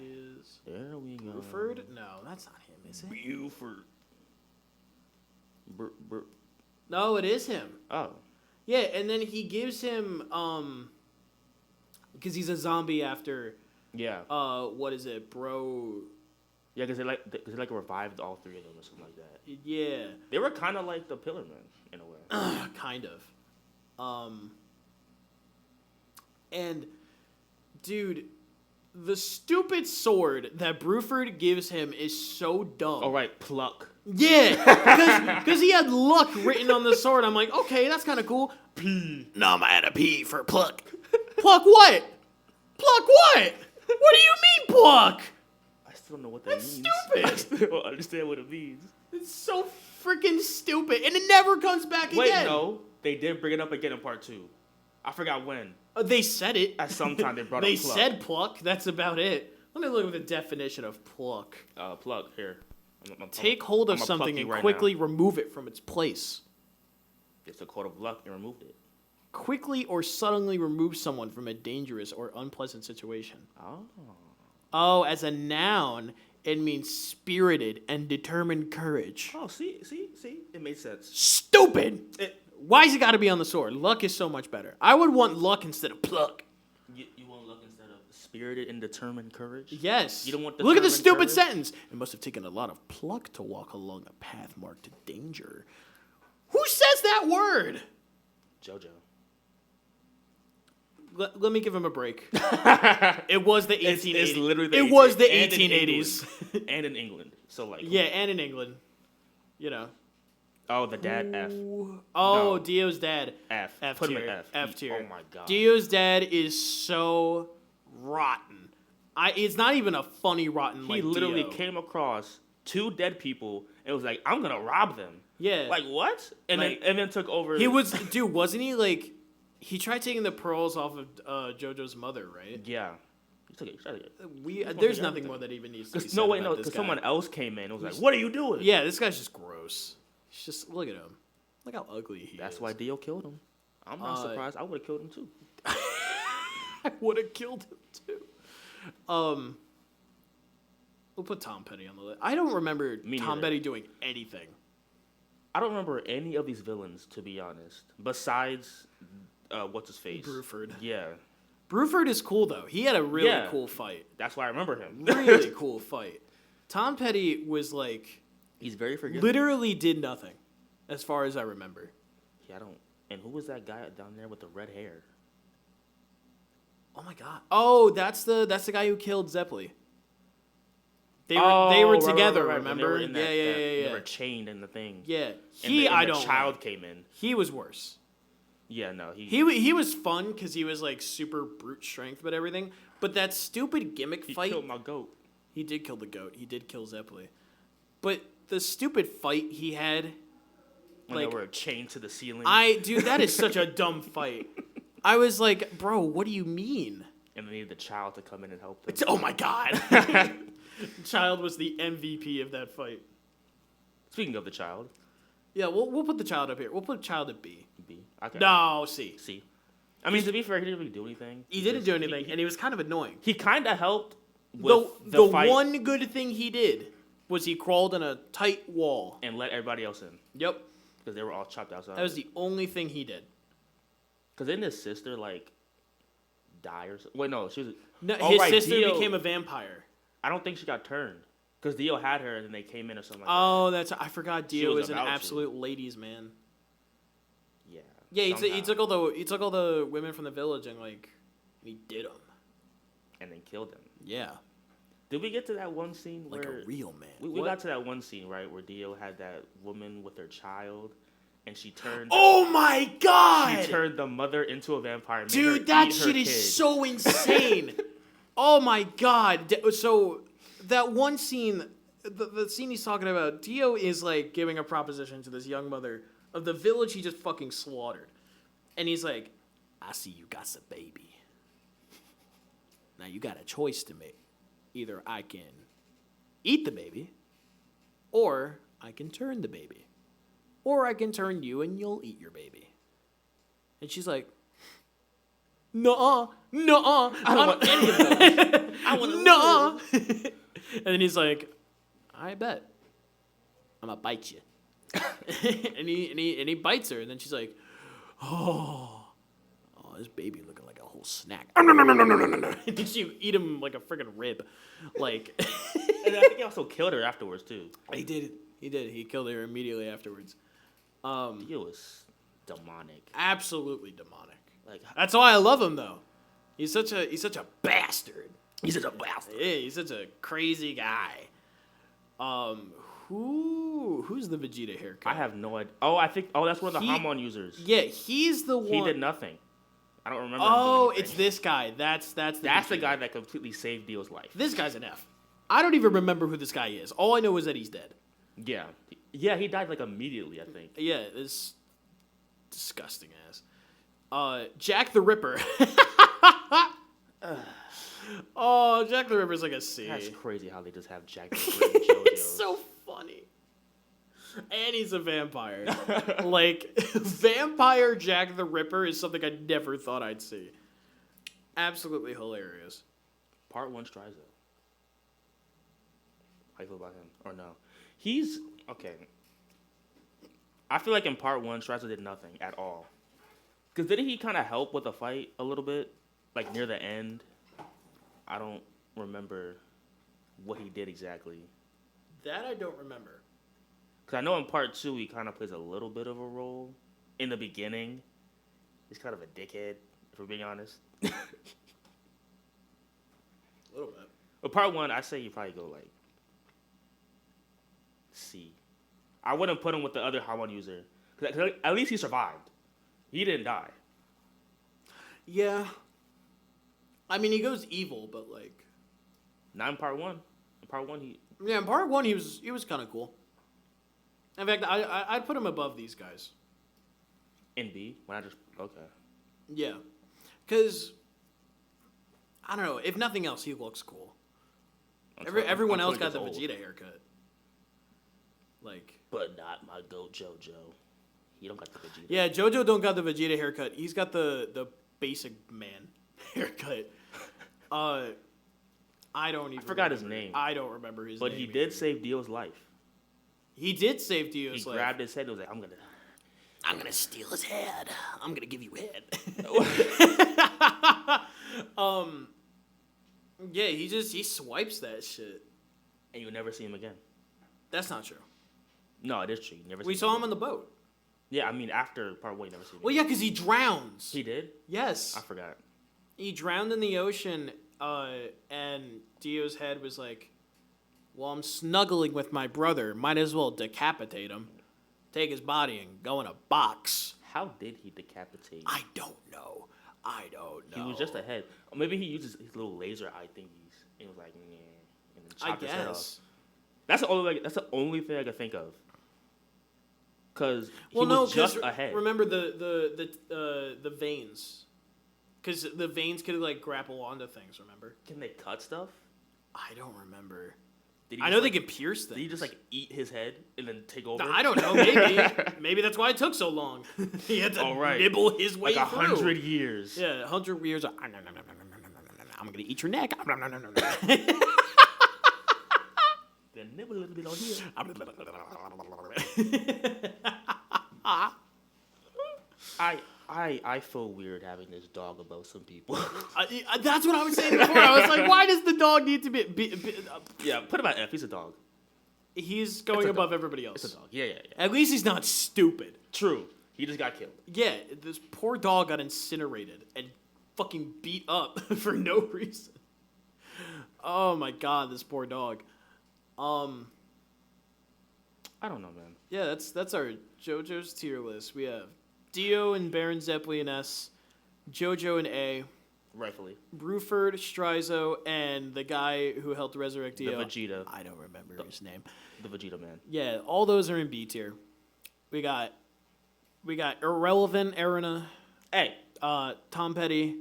There we go. Buford? No, that's not him, is it? Buford. No, it is him. Oh. Yeah, and then he gives him because he's a zombie after. Yeah. What is it, bro? Yeah, because they revived all three of them or something like that. Yeah. They were kind of like the Pillar Men in a way. Kind of. And, dude, the stupid sword that Bruford gives him is so dumb. Oh, right, pluck. Yeah, because he had luck written on the sword. I'm like, okay, that's kind of cool. P. No, I'm add a P for pluck. Pluck what? Pluck what? What do you mean pluck? I still don't know what that means. Stupid. I still don't understand what it means. It's so freaking stupid, and it never comes back again. Wait, no, they did bring it up again in part 2. I forgot when. They said it. At some time they brought they up pluck. They said pluck. That's about it. Let me look at the definition of pluck. Pluck, here. Take hold of something and quickly remove it from its place. It's a code of luck and removed it. Quickly or suddenly remove someone from a dangerous or unpleasant situation. Oh. Oh, as a noun, it means spirited and determined courage. Oh, see? It made sense. Stupid! Why's it got to be on the sword? Luck is so much better. I would want luck instead of pluck. You want luck instead of spirited and determined courage? Yes. You don't want Look at the stupid courage? sentence. It must have taken a lot of pluck to walk along a path marked to danger. Who says that word? Jojo. Let me give him a break. It was the 1880s. It's literally it was the 1880s. And in England. So like. Yeah, and in England. You know. Oh, the dad F. Oh, No. Dio's dad. F. F Put tier. him at F. F tier. Oh my god. Dio's dad is so rotten. It's not even a funny rotten. He like literally Dio. came across 2 dead people and was like, "I'm gonna rob them." Yeah. Like what? And then took over. He was wasn't he like? He tried taking the pearls off of Jojo's mother, right? Yeah. He took it. There's nothing more that even needs to be said Because someone else came in and was like, "What are you doing?" Yeah, this guy's just gross. He's just look at him. Look how ugly he is. That's why Dio killed him. I'm not surprised. I would have killed him too. I would have killed him too. We'll put Tom Petty on the list. I don't remember Tom Petty doing anything. I don't remember any of these villains, to be honest. Besides, what's his face? Bruford. Yeah. Bruford is cool though. He had a really cool fight. That's why I remember him. Really cool fight. Tom Petty was like. He's very forgiving. Literally did nothing, as far as I remember. Yeah, I don't. And who was that guy down there with the red hair? Oh my god! Oh, that's the guy who killed Zeppeli. They were together. Right. Remember? Yeah. They were chained in the thing. Yeah, and the child came in. He was worse. Yeah, no, he was fun because he was like super brute strength, but everything. But that stupid gimmick fight. He killed my goat. He did kill the goat. He did kill Zeppeli. But the stupid fight he had. When they were chained to the ceiling. Dude, that is such a dumb fight. I was like, bro, what do you mean? And they needed the child to come in and help them. Oh my god. Child was the MVP of that fight. Speaking of the child. Yeah, we'll put the child up here. We'll put child at B. B. Okay. No, C. C. I mean, to be fair, he didn't really do anything. He didn't do anything, and he was kind of annoying. He kind of helped with the fight. one good thing he did was he crawled in a tight wall. And let everybody else in. Yep. Because they were all chopped outside. That was the only thing he did. Because didn't his sister, die or something? Wait, no, she was... No, his sister became a vampire. I don't think she got turned. Because Dio had her, and then they came in or something like that. I forgot Dio was an absolute ladies' man. Yeah. Yeah, he took all the women from the village and he did them. And then killed them. Yeah. Did we get to that one scene where... Like a real man. We got to that one scene, right, where Dio had that woman with her child, and she turned... Oh my god! She turned the mother into a vampire. Dude, that shit is so insane. Oh my god. So, that one scene, the scene he's talking about, Dio is giving a proposition to this young mother of the village he just fucking slaughtered. And he's like, I see you got a baby. Now you got a choice to make. Either I can eat the baby, or I can turn the baby. Or I can turn you and you'll eat your baby. And she's like, nuh-uh. I don't want any of those. I want to nuh-uh. And then he's like, I bet. I'm gonna bite you. and he bites her, and then she's like, oh, this baby looking like a whole snack. No. And then she eat him like a friggin' rib. Like, and I think he also killed her afterwards too. He did. He killed her immediately afterwards. It was demonic. Absolutely demonic. Like, that's why I love him though. He's such a bastard. He's such a bastard. Yeah, he's such a crazy guy. Who's the Vegeta haircut? I have no idea. That's one of the Hamon users. Yeah, he's the one. He did nothing. I don't remember. Oh, it's this guy. That's the guy that completely saved Dio's life. This guy's an F. I don't even remember who this guy is. All I know is that he's dead. Yeah, he died like immediately. I think. Yeah, this disgusting ass. Jack the Ripper. Oh, Jack the Ripper's like a C. That's crazy how they just have Jack the Ripper in JoJo. It's so funny. And he's a vampire. Like, vampire Jack the Ripper is something I never thought I'd see. Absolutely hilarious. Part 1 Strizo. How you feel about him? Or no? He's... Okay. I feel like in Part 1, Strizo did nothing at all. Because didn't he kind of help with the fight a little bit? Like, near the end? I don't remember what he did exactly. That I don't remember. Because I know in Part 2, he kind of plays a little bit of a role. In the beginning, he's kind of a dickhead, if we're being honest. A little bit. But Part 1, I say you probably go like C. I wouldn't put him with the other Hamon user. Because at least he survived. He didn't die. Yeah. I mean, he goes evil, but like... Not in Part 1. In Part 1, he... Yeah, in Part 1, he was kind of cool. In fact, I'd put him above these guys. In B? When I just... Okay. Yeah. Because, I don't know, if nothing else, he looks cool. Everyone else got the Vegeta haircut. Like... But not my goat Jojo. He don't got the Vegeta. Yeah, Jojo don't got the Vegeta haircut. He's got the basic man haircut. I forgot his name. I don't remember his name. But he did save Dio's life. He did save Dio's life. He grabbed his head and was like, I'm gonna steal his head. I'm gonna give you head. Yeah, he swipes that shit. And you'll never see him again. That's not true. No, it is true. You never we saw him on the boat. Yeah, I mean, after Part 1, you never see him. Well, yeah, because he drowns. He did? Yes. I forgot. He drowned in the ocean, and Dio's head was like, well, I'm snuggling with my brother. Might as well decapitate him. Take his body and go in a box. How did he decapitate? I don't know. He was just a head. Or maybe he uses his little laser eye thingies. And he was like, yeah. And then chopped his head off. That's the only thing I could think of. Because he was just a head. Remember the veins. Because the veins could like grapple onto things, remember? Can they cut stuff? I don't remember. I know they can pierce things. Did he just like eat his head and then take over? No, I don't know. Maybe. Maybe that's why it took so long. He had to nibble his way like through. 100 years. Yeah, 100 years. I'm going to eat your neck. Then nibble a little bit on here. I feel weird having this dog above some people. That's what I was saying before. I was like, why does the dog need to be yeah, put him at F. He's a dog. He's going above everybody else. It's a dog. Yeah. At least he's not stupid. True. He just got killed. Yeah, this poor dog got incinerated and fucking beat up for no reason. Oh my god, this poor dog. I don't know, man. Yeah, that's our JoJo's tier list. We have Dio and Baron Zeppeli in S, JoJo in A, rightfully, Bruford, Strizo, and the guy who helped resurrect Dio. The Vegeta. I don't remember his name. The Vegeta man. Yeah, all those are in B tier. We got irrelevant Erina. A. Tom Petty.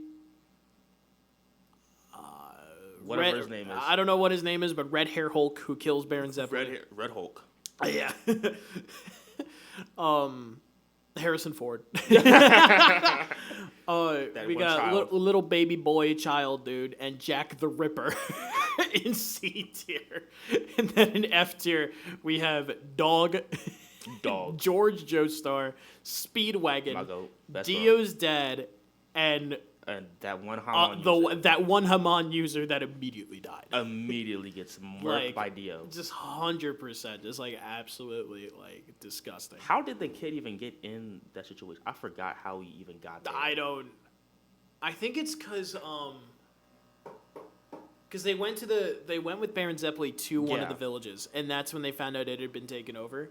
Whatever his name is. I don't know what his name is, but Red Hair Hulk who kills Baron Zeppeli. Red Hulk. Yeah. Harrison Ford. That We one got child. little baby boy child, dude, and Jack the Ripper in C tier. And then in F tier, we have Dog, George Joestar, Speedwagon, My goat. Best Dio's dad, and that one Hamon user that one Haman user that immediately died. immediately gets murked by Dio. Just 100%, just like absolutely like disgusting. How did the kid even get in that situation? I forgot how he even got there. I think it's because they went with Baron Zeppeli to one of the villages, and that's when they found out it had been taken over,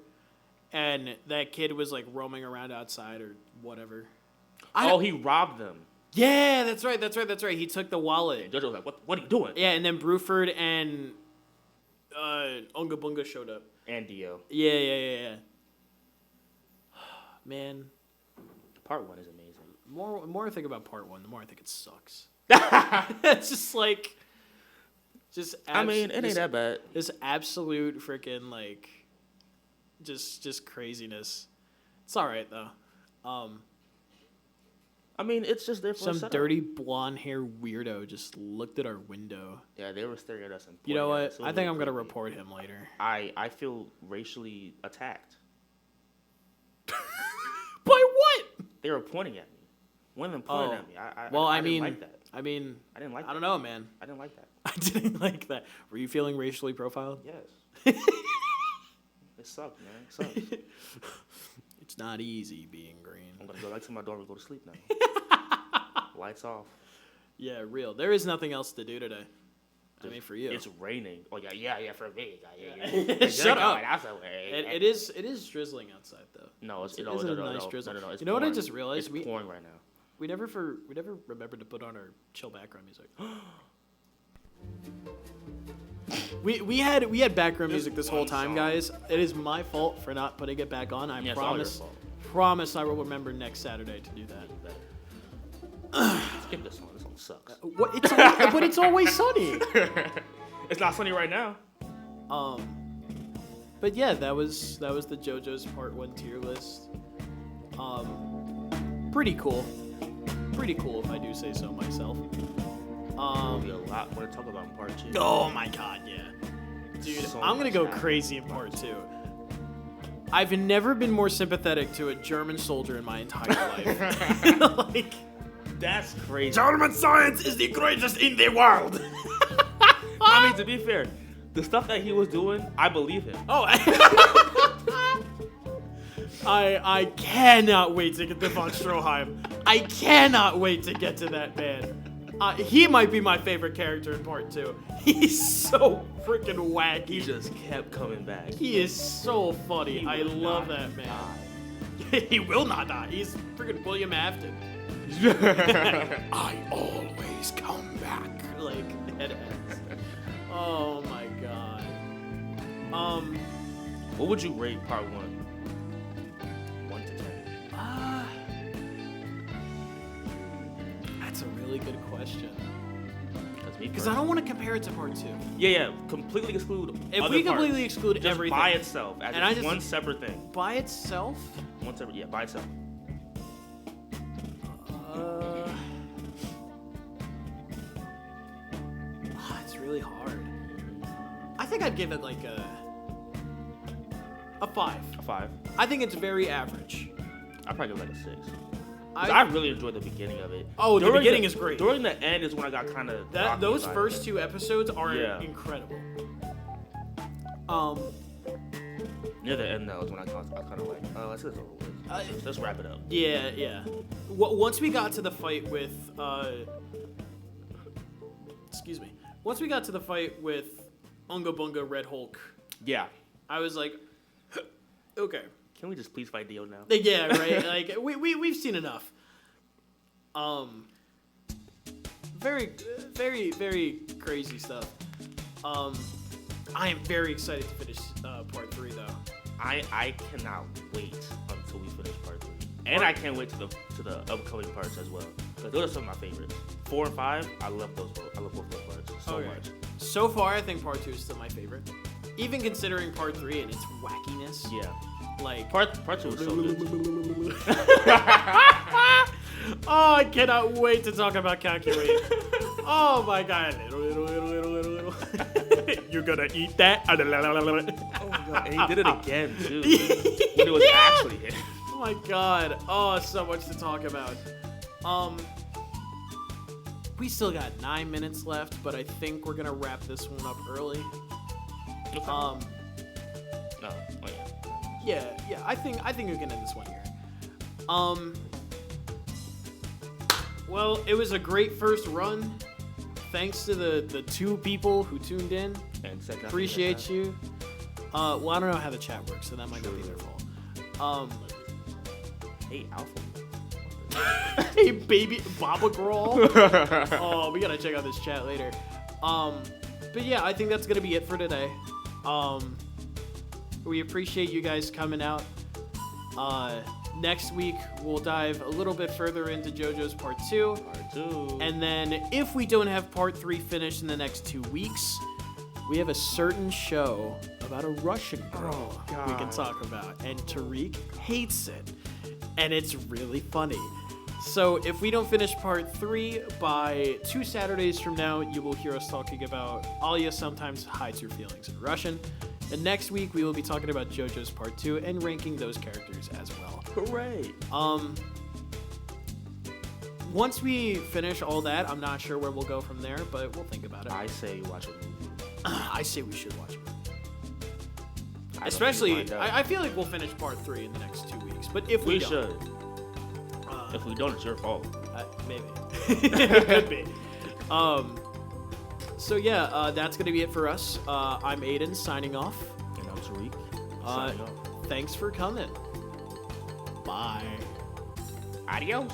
and that kid was like roaming around outside or whatever. He robbed them. Yeah, that's right. He took the wallet. And Jojo was like, what are you doing? Yeah, and then Bruford and Unga Bunga showed up. And Dio. Yeah. Man, Part 1 is amazing. the more I think about part 1, the more I think it sucks. It's just like, it ain't that bad. This absolute freaking like, just craziness. It's all right though. It's just there for Some setup. dirty blonde hair weirdo just looked at our window. Yeah, they were staring at us. And You know pointing at what? us. It I was think really I'm gonna creepy. report him later. I feel racially attacked. By what? They were pointing at me. One of them pointed at me. I didn't like that. I mean, I didn't like that. I don't know, man. I didn't like that. I didn't like that. Were you feeling racially profiled? Yes. It sucked, man. It sucks. It's not easy being green. I'm going to go back to my dorm and go to sleep now. Lights off. Yeah, real. There is nothing else to do today. I mean, for you. It's raining. Oh, yeah, for me. Shut up. It It is drizzling outside though. No, it's It no, is no, a no, nice no, drizzle. no, no, it's You know what I pouring. just realized? It's pouring right now. We never remembered to put on our chill background music. we had background music this whole time, guys. It is my fault for not putting it back on. I Yeah, it's all your promise. fault. Promise I will remember next Saturday to do that. Skip this song. This song sucks. What? But it's always sunny. It's not sunny right now. But yeah, that was the JoJo's Part 1 tier list. Pretty cool. Pretty cool if I do say so myself. There'll be a lot more to talk about in Part 2. Oh my god, yeah. Dude, So I'm gonna much go happening. crazy in Part 2. I've never been more sympathetic to a German soldier in my entire life. Like, That's crazy. German science is the greatest in the world. I mean, to be fair, the stuff that he was doing, I believe him. Oh, I cannot wait to get to von Stroheim. I cannot wait to get to that man. He might be my favorite character in Part 2. He's so freaking wacky. He just kept coming back. He is so funny. He I will love not that man. die. He will not die. He's freaking William Afton. I always come back. Like, dead ass. Oh my god. What would you rate Part 1? 1 to 10. That's a really good question. That's me. Because I don't want to compare it to Part 2. Yeah. Completely exclude. If other we parts. completely exclude just everything by itself, as And I just just- one separate thing. by itself, One separate. Yeah, by itself. it's really hard. I think I'd give it like a 5. A 5. I think it's very average. I'd probably give it like a 6. I- I really enjoyed the beginning of it. Oh, the During beginning is great. During the end is when I got kind of Those first 2 episodes are Yeah. incredible. Near the end though is when I kind of like, oh, let's just over with. Let's wrap it up. Yeah. Once we got to the fight with, excuse me. Once we got to the fight with Unga Bunga Red Hulk, Yeah. I was like, okay. Can we just please fight Dio now? Yeah, right. Like we've seen enough. Very, very, very crazy stuff. I am very excited to finish Part 3 though. I cannot wait until we finish Part 3, and I can't wait to the upcoming parts as well. Because those are some of my favorites. 4 and 5, I love those both. I love both those parts so Okay. much. So far, I think Part 2 is still my favorite. Even considering Part 3 and its wackiness. Yeah. Like Part 2 was so good. Oh, I cannot wait to talk about calculate. Oh my god. Little. You're gonna eat that? Oh my god, and he did it again too. When it was actually him. Oh my god. Oh, so much to talk about. We still got 9 minutes left, but I think we're gonna wrap this one up early. Okay. Um, No. Oh yeah. yeah. I think we can end this one here. Well, it was a great first run. Thanks to the 2 people who tuned in. And Appreciate you. Well, I don't know how the chat works, so that might not be their fault. Hey, Alpha. Hey, baby, Baba Grawl. Oh, we gotta check out this chat later. But yeah, I think that's gonna be it for today. We appreciate you guys coming out. Next week, we'll dive a little bit further into JoJo's Part 2. Part 2. And then, if we don't have Part 3 finished in the next 2 weeks, we have a certain show about a Russian girl we can talk about. And Tariq hates it. And it's really funny. So, if we don't finish Part 3, by 2 Saturdays from now, you will hear us talking about Alia sometimes hides her feelings in Russian. And next week, we will be talking about JoJo's Part 2 and ranking those characters as well. Hooray. Once we finish all that, I'm not sure where we'll go from there, but we'll think about it. I say watch a movie. I say we should watch it. Especially, I feel like we'll finish Part 3 in the next 2 weeks. But if we don't, should. If we don't, it's your fault. Maybe. It could be. So yeah, that's gonna be it for us. I'm Aiden, signing off. And I'm Tariq, signing off. Thanks for coming. Bye. Adios.